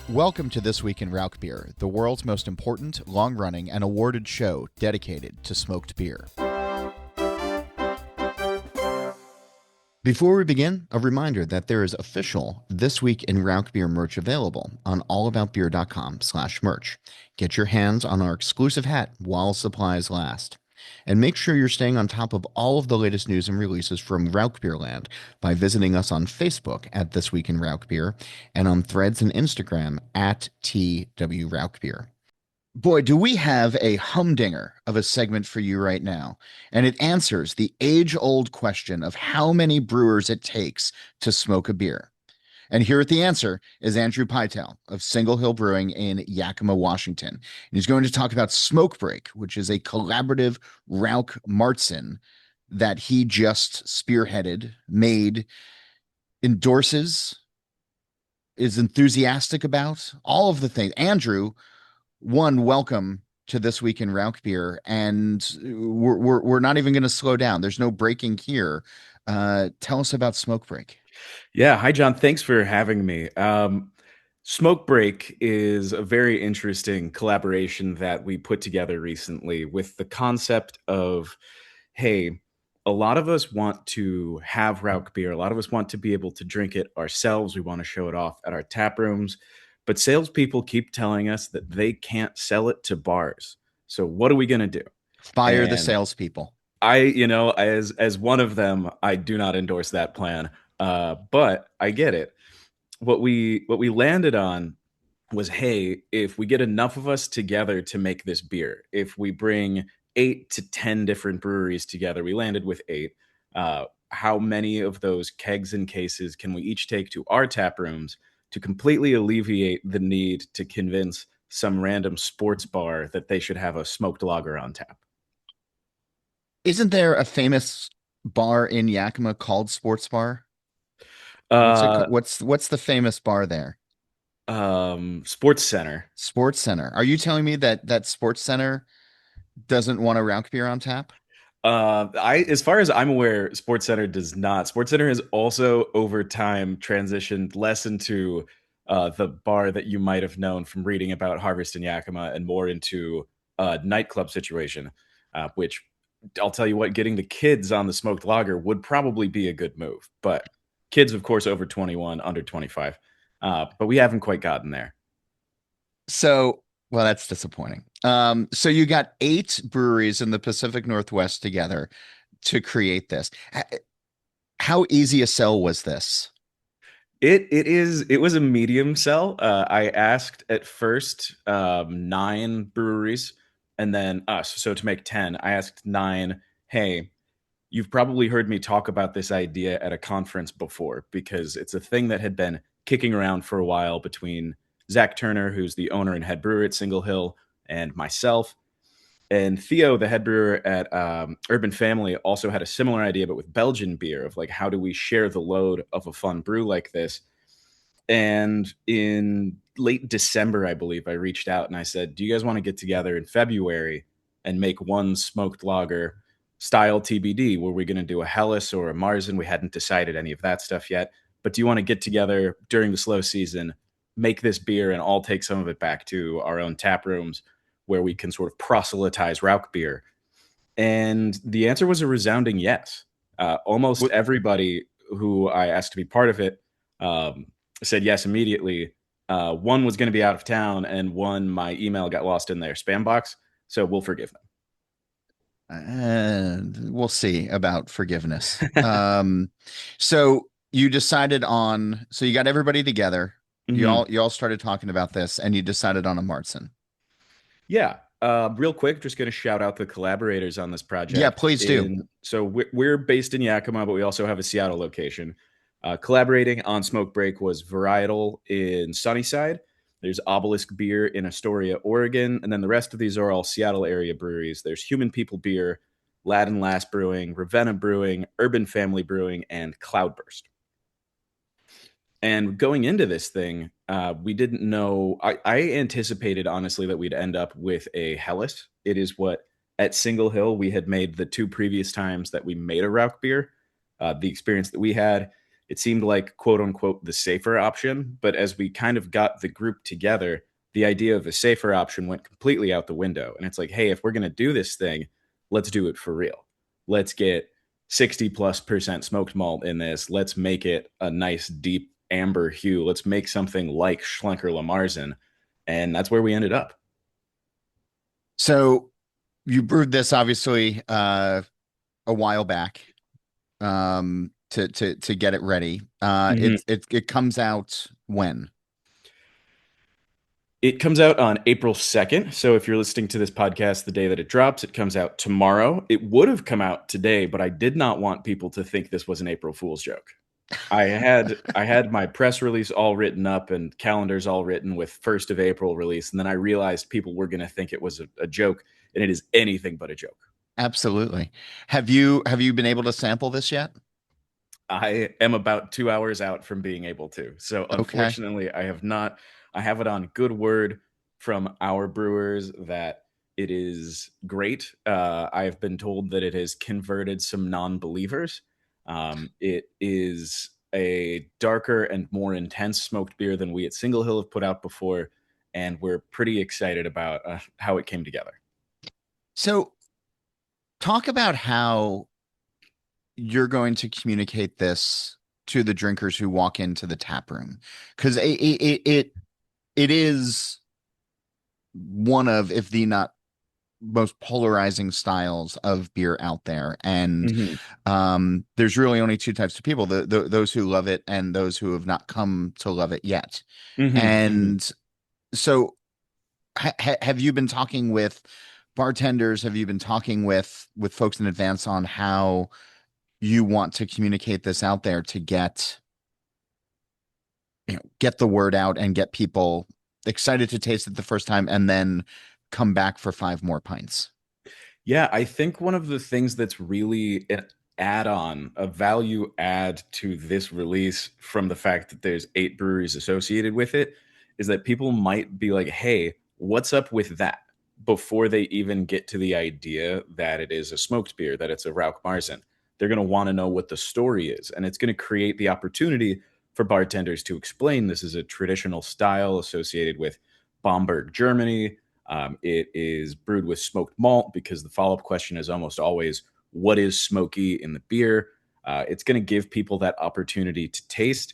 Welcome to This Week in Rauch Beer, the world's most important, long-running, and awarded show dedicated to smoked beer. Before we begin, a reminder that there is official This Week in Rauch Beer merch available on allaboutbeer.com/merch. Get your hands on our exclusive hat while supplies last. And make sure you're staying on top of all of the latest news and releases from Rauch Beer Land by visiting us on Facebook at This Week in Rauch Beer and on Threads and Instagram at TW Rauch Beer. Boy, do we have a humdinger of a segment for you right now. And it answers the age-old question of how many brewers it takes to smoke a beer. And here at the answer is Andrew Pytel of Single Hill Brewing in Yakima, Washington. And he's going to talk about Smoke Break, which is a collaborative Rauch Märzen that he just spearheaded, made, endorses, is enthusiastic about, all of the things. Andrew, welcome to This Week in Rauch Beer, and we're not even going to slow down. There's no breaking here. Tell us about Smoke Break. Yeah. Hi, John. Thanks for having me. Smoke Break is a very interesting collaboration that we put together recently with the concept of, hey, a lot of us want to have Rauch beer. A lot of us want to be able to drink it ourselves. We want to show it off at our tap rooms, but salespeople keep telling us that they can't sell it to bars. So what are we going to do? Fire the salespeople. As one of them, I do not endorse that plan. But I get it. What we landed on was, hey, if we get enough of us together to make this beer, if we bring 8 to 10 different breweries together, we landed with 8. How many of those kegs and cases can we each take to our tap rooms to completely alleviate the need to convince some random sports bar that they should have a smoked lager on tap? Isn't there a famous bar in Yakima called Sports Bar? What's the famous bar there? Sports Center. Sports Center. Are you telling me that Sports Center doesn't want a Rauch beer on tap? As far as I'm aware, Sports Center does not. Sports Center has also over time transitioned less into the bar that you might have known from reading about Harvest in Yakima and more into a nightclub situation, which I'll tell you what, getting the kids on the smoked lager would probably be a good move. But kids, of course, over 21, under 25. But we haven't quite gotten there. So, well, that's disappointing. So you got 8 breweries in the Pacific Northwest together to create this. How easy a sell was this? It was a medium sell. I asked at first 9 breweries, and then us. So to make 10, I asked 9, hey, you've probably heard me talk about this idea at a conference before, because it's a thing that had been kicking around for a while between Zach Turner, who's the owner and head brewer at Single Hill, and myself. And Theo, the head brewer at Urban Family, also had a similar idea, but with Belgian beer, of like, how do we share the load of a fun brew like this? And in late December, I believe, I reached out and I said, do you guys want to get together in February and make one smoked lager style TBD? Were we going to do a Helles or a Märzen? We hadn't decided any of that stuff yet. But do you want to get together during the slow season, make this beer, and I'll take some of it back to our own tap rooms where we can sort of proselytize Rauch beer? And the answer was a resounding yes. Almost everybody who I asked to be part of it said yes immediately. One was going to be out of town, and one, my email got lost in their spam box. So we'll forgive them. We'll see about forgiveness. So you decided on, so you got everybody together. Mm-hmm. You all started talking about this, and you decided on a Märzen. Yeah. Real quick, just going to shout out the collaborators on this project. Yeah, please do. So we're based in Yakima, but we also have a Seattle location. Collaborating on Smoke Break was Varietal in Sunnyside. There's Obelisk Beer in Astoria, Oregon. And then the rest of these are all Seattle area breweries. There's Human People Beer, Lass Brewing, Ravenna Brewing, Urban Family Brewing, and Cloudburst. And going into this thing, we didn't know. I anticipated, honestly, that we'd end up with a Helles. It is what, at Single Hill, we had made the 2 previous times that we made a Rauch beer. The experience that we had, it seemed like quote unquote the safer option. But as we kind of got the group together, the idea of a safer option went completely out the window. And it's like, hey, if we're going to do this thing, let's do it for real. Let's get 60+% smoked malt in this. Let's make it a nice deep amber hue. Let's make something like Schlenker Lamarzen. And that's where we ended up. So you brewed this obviously a while back to get it ready. Mhm. It comes out when? It comes out on April 2nd. So if you're listening to this podcast the day that it drops, it comes out tomorrow. It would have come out today, but I did not want people to think this was an April Fool's joke. I had my press release all written up and calendars all written with 1st of April release, and then I realized people were going to think it was a joke, and it is anything but a joke. Absolutely. Have you been able to sample this yet? I am about 2 hours out from being able to. So Okay. unfortunately, I have not. I have it on good word from our brewers that it is great. I have been told that it has converted some non-believers. It is a darker and more intense smoked beer than we at Single Hill have put out before, and we're pretty excited about how it came together. So talk about how you're going to communicate this to the drinkers who walk into the tap room, because it is one of, if the not most polarizing styles of beer out there. And Hmm. there's really only two types of people, those who love it and those who have not come to love it yet. Hmm. Hmm. And so have you been talking with bartenders? Have you been talking with folks in advance on how you want to communicate this out there to get the word out and get people excited to taste it the first time and then come back for five more pints? Yeah, I think one of the things that's really an add on, a value add to this release from the fact that there's 8 breweries associated with it, is that people might be like, hey, what's up with that? Before they even get to the idea that it is a smoked beer, that it's a Rauch Märzen. They're going to want to know what the story is. And it's going to create the opportunity for bartenders to explain this is a traditional style associated with Bamberg, Germany. It is brewed with smoked malt because the follow up question is almost always, what is smoky in the beer? It's going to give people that opportunity to taste.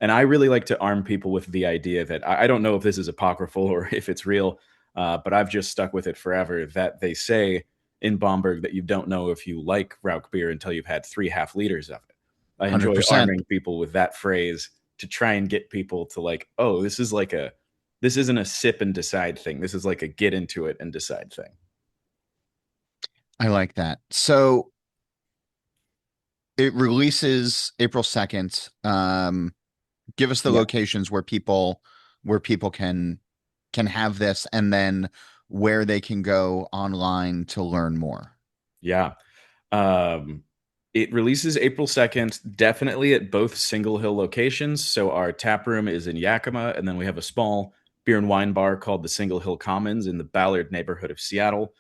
And I really like to arm people with the idea that I don't know if this is apocryphal or if it's real, but I've just stuck with it forever that they say in Bamberg that you don't know if you like Rauch beer until you've had 3 half liters of it. I enjoy 100%. arming people with that phrase to try and get people to like, oh, this isn't a sip and decide thing. This is like a get into it and decide thing. I like that. So it releases April 2nd. Give us the Yeah. locations where people can have this, and then where they can go online to learn more. Yeah. Um, it releases April 2nd, definitely at both Single Hill locations. So our tap room is in Yakima, and then we have a small beer and wine bar called the Single Hill Commons in the Ballard neighborhood of Seattle.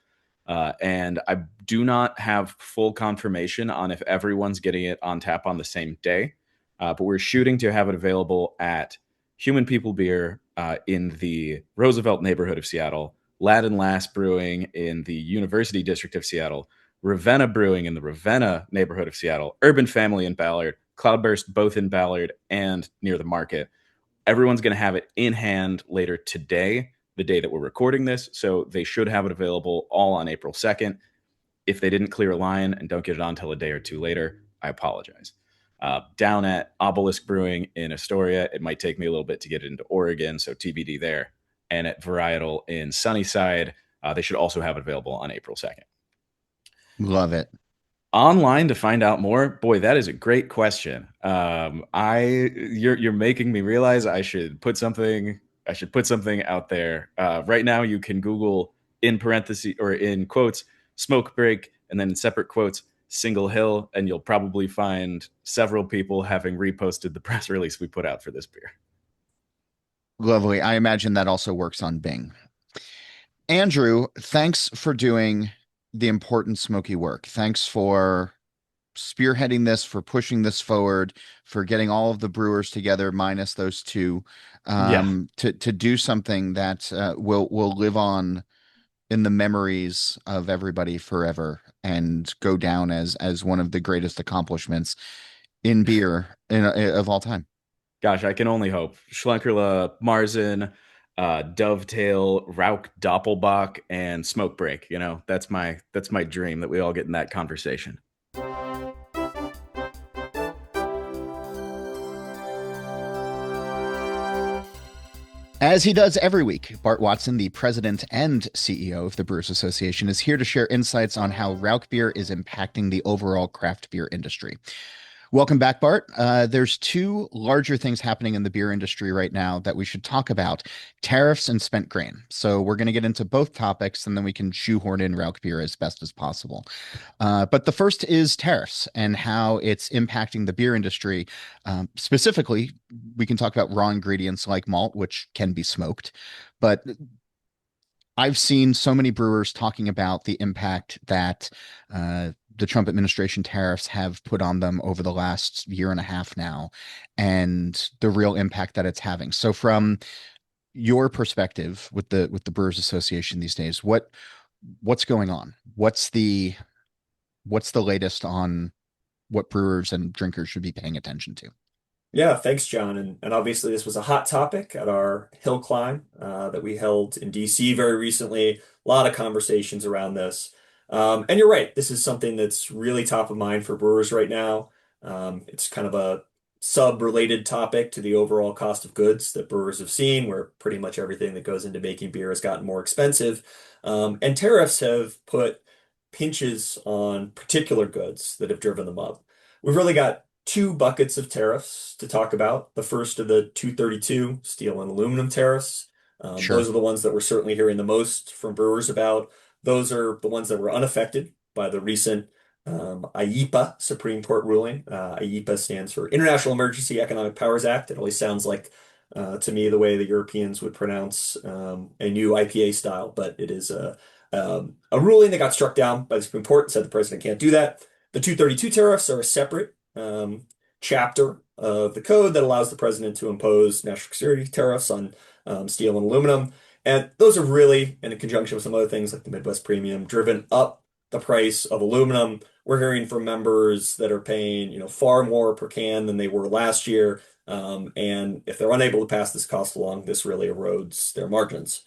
And I do not have full confirmation on if everyone's getting it on tap on the same day, but we're shooting to have it available at Human People Beer in the Roosevelt neighborhood of Seattle, Lad and Lass Brewing in the University District of Seattle, Ravenna Brewing in the Ravenna neighborhood of Seattle, Urban Family in Ballard, Cloudburst both in Ballard and near the market. Everyone's going to have it in hand later today, the day that we're recording this. So they should have it available all on April 2nd. If they didn't clear a line and don't get it on until a day or two later, I apologize. Down at Obelisk Brewing in Astoria, it might take me a little bit to get it into Oregon, so TBD there. And at Varietal in Sunnyside, they should also have it available on April 2nd. Love it. Online to find out more, boy, that is a great question. You're making me realize I should put something out there. Right now you can Google in parentheses or in quotes smoke break and then in separate quotes Single Hill, and you'll probably find several people having reposted the press release we put out for this beer. Lovely. I imagine that also works on Bing. Andrew, thanks for doing the important smoky work. Thanks for spearheading this, for pushing this forward, for getting all of the brewers together, minus those two, Yeah. to do something that will live on in the memories of everybody forever and go down as one of the greatest accomplishments in beer of all time. Gosh, I can only hope. Schlenkerla, Marzen, Dovetail, Rauch Doppelbock, and Smoke Break. That's my dream that we all get in that conversation. As he does every week, Bart Watson, the president and CEO of the Brewers Association, is here to share insights on how Rauch beer is impacting the overall craft beer industry. Welcome back, Bart. There's two larger things happening in the beer industry right now that we should talk about: tariffs and spent grain. So we're going to get into both topics, and then we can shoehorn in Rauch beer as best as possible. But the first is tariffs and how it's impacting the beer industry. Specifically, we can talk about raw ingredients like malt, which can be smoked. But I've seen so many brewers talking about the impact that the Trump administration tariffs have put on them over the last year and a half now, and the real impact that it's having. So, from your perspective with the Brewers Association these days, what's going on? What's the latest on what brewers and drinkers should be paying attention to? Yeah, thanks, John. And obviously, this was a hot topic at our hill climb that we held in DC very recently. A lot of conversations around this. And you're right, this is something that's really top of mind for brewers right now. It's kind of a sub-related topic to the overall cost of goods that brewers have seen, where pretty much everything that goes into making beer has gotten more expensive. And tariffs have put pinches on particular goods that have driven them up. We've really got two buckets of tariffs to talk about. The first of the 232 steel and aluminum tariffs. Sure, Those are the ones that we're certainly hearing the most from brewers about. Those are the ones that were unaffected by the recent IEEPA Supreme Court ruling. IEEPA stands for International Emergency Economic Powers Act. It always sounds like, to me, the way the Europeans would pronounce a new IPA style, but it is a ruling that got struck down by the Supreme Court and said the president can't do that. The 232 tariffs are a separate chapter of the code that allows the president to impose national security tariffs on steel and aluminum. And those are really, in conjunction with some other things like the Midwest Premium, driven up the price of aluminum. We're hearing from members that are paying, far more per can than they were last year. And if they're unable to pass this cost along, this really erodes their margins.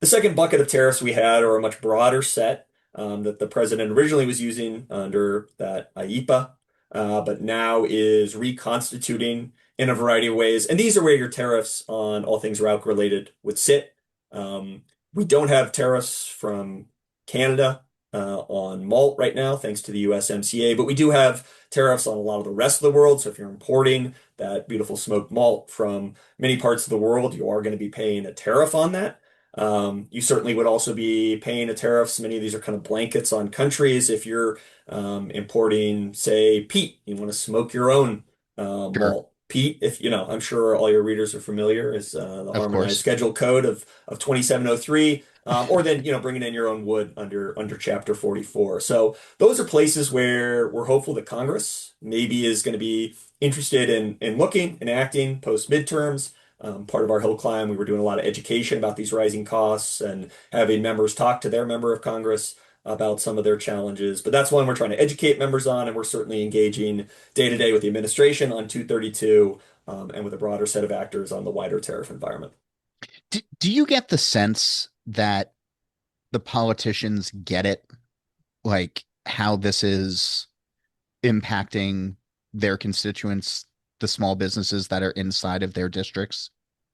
The second bucket of tariffs we had are a much broader set that the president originally was using under that IEEPA, but now is reconstituting in a variety of ways. And these are where your tariffs on all things Rauch related would sit. We don't have tariffs from Canada on malt right now, thanks to the USMCA, but we do have tariffs on a lot of the rest of the world. So if you're importing that beautiful smoked malt from many parts of the world, you are going to be paying a tariff on that. You certainly would also be paying a tariff. Many of these are kind of blankets on countries. If you're importing, say, peat, you want to smoke your own sure, malt. Peat, if I'm sure all your readers are familiar, is the of harmonized course. schedule code of 2703. Or then bringing in your own wood under Chapter 44. So those are places where we're hopeful that Congress maybe is going to be interested in looking and acting post midterms. Part of our hill climb, we were doing a lot of education about these rising costs and having members talk to their member of Congress about some of their challenges. But that's one we're trying to educate members on, and we're certainly engaging day to day with the administration on 232 and with a broader set of actors on the wider tariff environment. Do you get the sense that the politicians get it, like how this is impacting their constituents, the small businesses that are inside of their districts?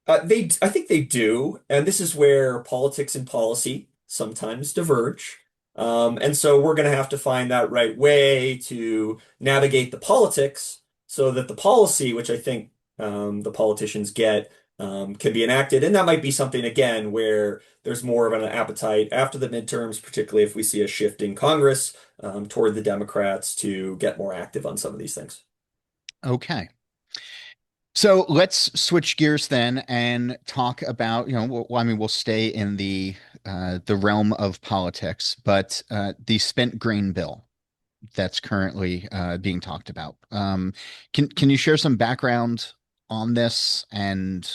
I think they do, and this is where politics and policy sometimes diverge. And so we're going to have to find that right way to navigate the politics so that the policy, which I think the politicians get, can be enacted. And that might be something, again, where there's more of an appetite after the midterms, particularly if we see a shift in Congress toward the Democrats to get more active on some of these things. Okay. So let's switch gears then and talk about, I mean, we'll stay in the realm of politics, but the spent grain bill. that's currently being talked about. Can you share some background on this? And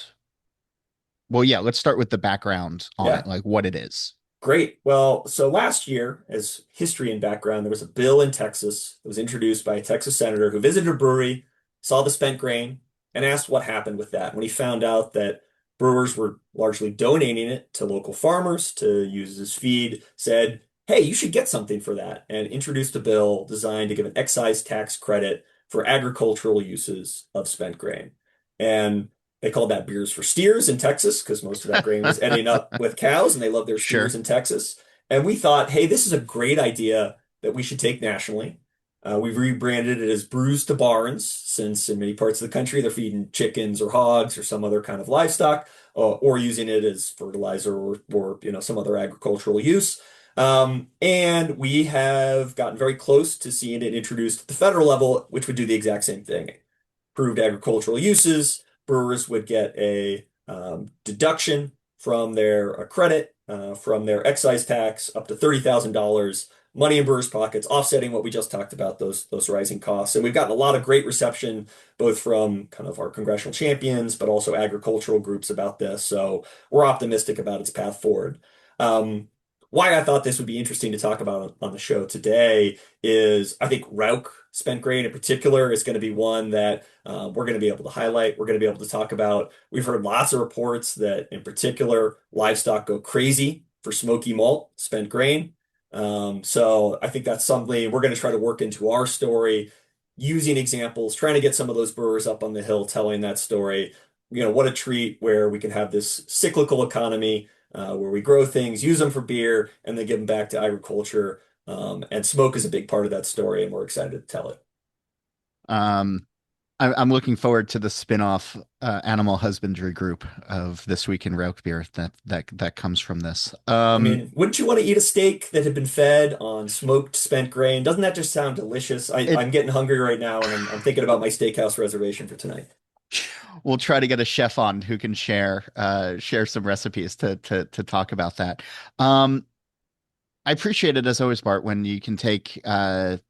well, yeah, let's start with the background on it, Yeah. like what it is. Great. Well, so last year, as history and background, there was a bill in Texas that was introduced by a Texas senator who visited a brewery, saw the spent grain, and asked what happened with that. When he found out that brewers were largely donating it to local farmers to use as feed, said, "Hey, you should get something for that," and introduced a bill designed to give an excise tax credit for agricultural uses of spent grain. And they called that beers for steers in Texas because most of that grain was ending up with cows and they love their steers Sure. in Texas. And we thought, hey, this is a great idea that we should take nationally. We've rebranded it as Brews to Barns since in many parts of the country they're feeding chickens or hogs or some other kind of livestock or using it as fertilizer or some other agricultural use. And we have gotten very close to seeing it introduced at the federal level, which would do the exact same thing. Approved agricultural uses, brewers would get a deduction from their credit from their excise tax up to $30,000, money in brewers' pockets, offsetting what we just talked about, those rising costs. And we've gotten a lot of great reception, both from kind of our congressional champions, but also agricultural groups about this. So we're optimistic about its path forward. Um, why I thought this would be interesting to talk about on the show today is I think Rauch spent grain in particular is going to be one that we're going to be able to highlight. We're going to be able to talk about. We've heard lots of reports that, in particular, livestock go crazy for smoky malt, spent grain. So I think that's something we're going to try to work into our story, using examples, trying to get some of those brewers up on the hill telling that story. What a treat where we can have this cyclical economy where we grow things, use them for beer, and then give them back to agriculture. And smoke is a big part of that story, and we're excited to tell it. Um, I'm looking forward to the spin-off animal husbandry group of This Week in Rauchbier that comes from this. I mean, wouldn't you want to eat a steak that had been fed on smoked spent grain? Doesn't that just sound delicious? It I'm getting hungry right now, and I'm thinking about my steakhouse reservation for tonight. We'll try to get a chef on who can share some recipes to talk about that. Um, I appreciate it as always, Bart, when you can take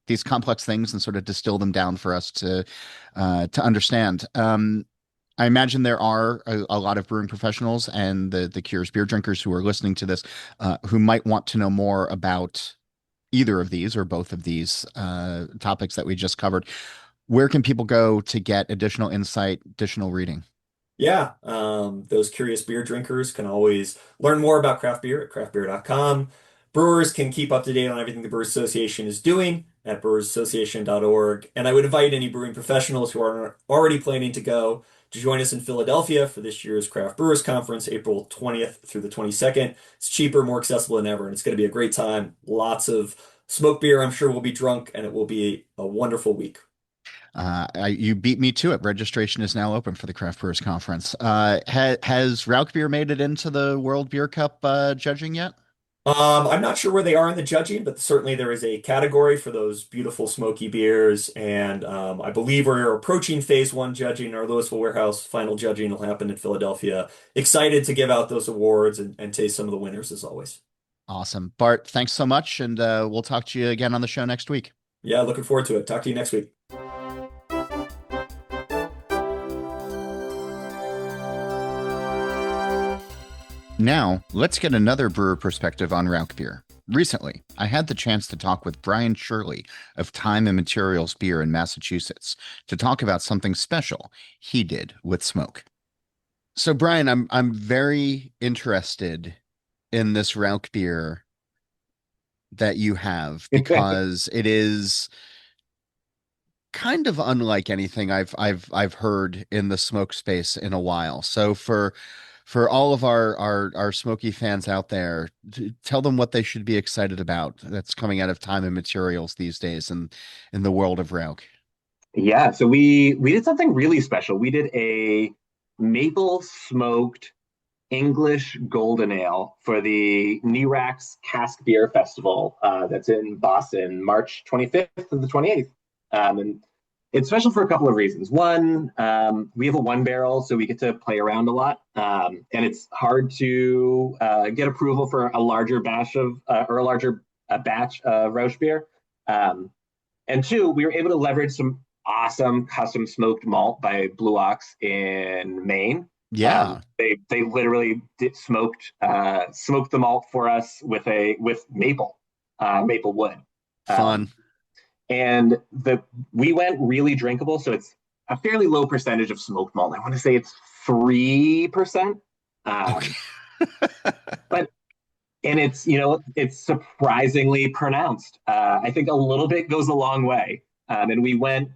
these complex things and sort of distill them down for us to understand. I imagine there are a lot of brewing professionals and the curious beer drinkers who are listening to this who might want to know more about either of these or both of these topics that we just covered. Where can people go to get additional insight, additional reading? Yeah, those curious beer drinkers can always learn more about craft beer at craftbeer.com. Brewers can keep up to date on everything the Brewers Association is doing at brewersassociation.org. And I would invite any brewing professionals who are already planning to go to join us in Philadelphia for this year's Craft Brewers Conference, April 20th through the 22nd. It's cheaper, more accessible than ever, and it's going to be a great time. Lots of smoke beer. I'm sure we'll be drunk, and it will be a wonderful week. You beat me to it. Registration is now open for the Craft Brewers Conference. Has Rauchbier made it into the World Beer Cup judging yet? I'm not sure where they are in the judging, but certainly there is a category for those beautiful smoky beers. And I believe we're approaching phase one judging. Our Louisville Warehouse final judging will happen in Philadelphia. Excited to give out those awards and taste some of the winners as always. Awesome. Bart, thanks so much. And we'll talk to you again on the show next week. Yeah, looking forward to it. Talk to you next week. Now, let's get another brewer perspective on Rauchbier. Recently, I had the chance to talk with Brian Shirley of Time and Materials Beer in Massachusetts to talk about something special he did with smoke. So, Brian, I'm very interested in this Rauchbier that you have because it is kind of unlike anything I've heard in the smoke space in a while. So for all of our smoky fans out there, tell them what they should be excited about that's coming out of Time and Materials these days and in the world of Rauch. Yeah, so we did something really special. We did a maple smoked English golden ale for the NERAX Cask Beer Festival that's in Boston, March 25th to the 28th. And it's special for a couple of reasons. One, we have a one barrel, so we get to play around a lot. And it's hard to get approval for a larger batch of Rauch beer. And two, we were able to leverage some awesome custom smoked malt by Blue Ox in Maine. Yeah. They literally smoked the malt for us with maple wood. Fun. And we went really drinkable, so it's a fairly low percentage of smoked malt. I want to say it's 3%. Okay. But and it's surprisingly pronounced. I think a little bit goes a long way. And we went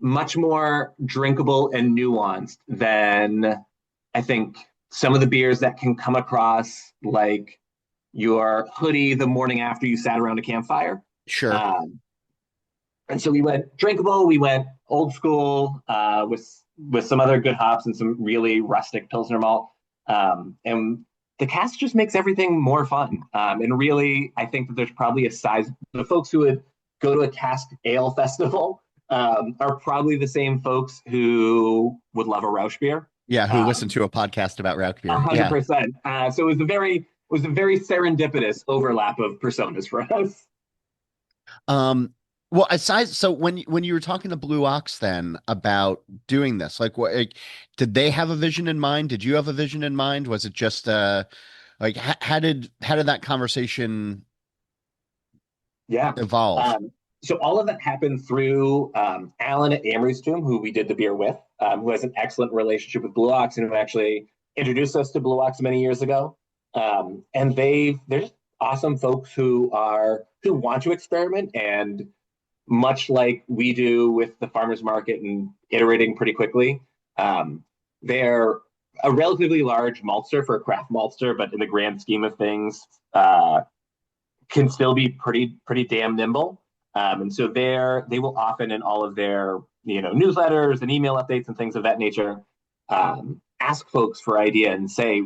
much more drinkable and nuanced than I think some of the beers that can come across like your hoodie the morning after you sat around a campfire. Sure. And so we went drinkable, we went old school with some other good hops and some really rustic Pilsner malt. And the cast just makes everything more fun. And really, I think that there's probably the folks who would go to a cask ale festival are probably the same folks who would love a Rauchbier. Yeah, who listened to a podcast about Rauchbier. 100%. So it was a very serendipitous overlap of personas for us. Well, so when you were talking to Blue Ox then about doing this, like what, like, did they have a vision in mind? Did you have a vision in mind? Was it just like how did that conversation evolve? So all of that happened through Alan at Amory's Tomb, who we did the beer with, who has an excellent relationship with Blue Ox and who actually introduced us to Blue Ox many years ago. And they're just awesome folks who want to experiment, and much like we do with the farmers market and iterating pretty quickly. They're a relatively large maltster for a craft maltster, but in the grand scheme of things, can still be pretty damn nimble. And so they will often in all of their newsletters and email updates and things of that nature ask folks for idea and say,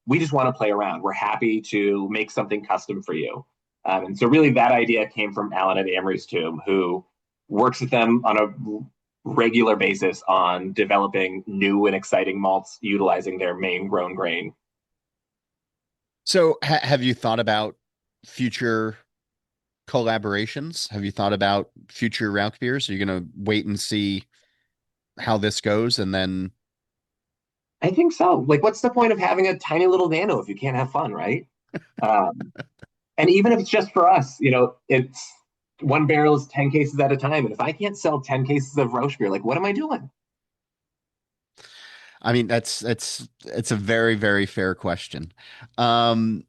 we just want to play around. We're happy to make something custom for you. And so really that idea came from Alan at Amory's Tomb, who works with them on a regular basis on developing new and exciting malts utilizing their Maine grown grain. So have you thought about future collaborations? Have you thought about future Rauch beers? Are you going to wait and see how this goes and then? I think so. Like, what's the point of having a tiny little nano if you can't have fun, right? And even if it's just for us, it's one barrel is 10 cases at a time. And if I can't sell 10 cases of Rauch beer, like, what am I doing? I mean, it's a very, very fair question. I'm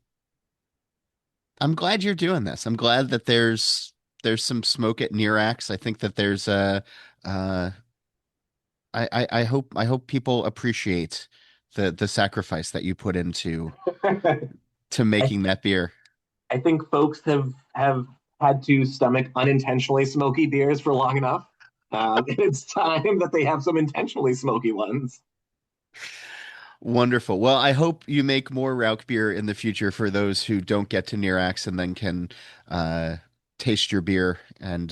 glad you're doing this. I'm glad that there's some smoke at Nirax. I think that there's I hope people appreciate the sacrifice that you put into to making that beer. I think folks have had to stomach unintentionally smoky beers for long enough. It's time that they have some intentionally smoky ones. Wonderful. Well, I hope you make more Rauch beer in the future for those who don't get to Nirax and then can taste your beer and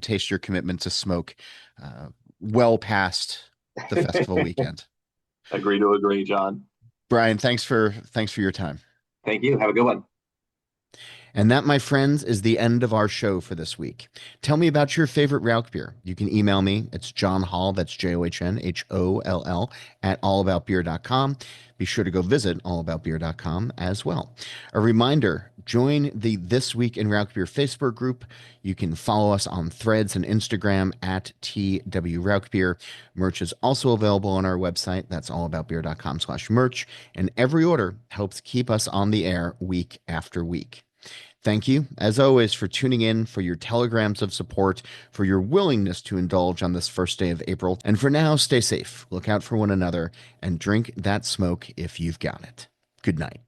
taste your commitment to smoke well past the festival weekend. Agree to agree, John. Brian, thanks for your time. Thank you. Have a good one. And that, my friends, is the end of our show for this week. Tell me about your favorite Rauch beer. You can email me. It's John Hall, that's JOHNHOLL, at allaboutbeer.com. Be sure to go visit allaboutbeer.com as well. A reminder, join the This Week in Rauch Beer Facebook group. You can follow us on Threads and Instagram at TW Rauch Beer. Merch is also available on our website. That's allaboutbeer.com/merch. And every order helps keep us on the air week after week. Thank you, as always, for tuning in, for your telegrams of support, for your willingness to indulge on this first day of April. And for now, stay safe, look out for one another, and drink that smoke if you've got it. Good night.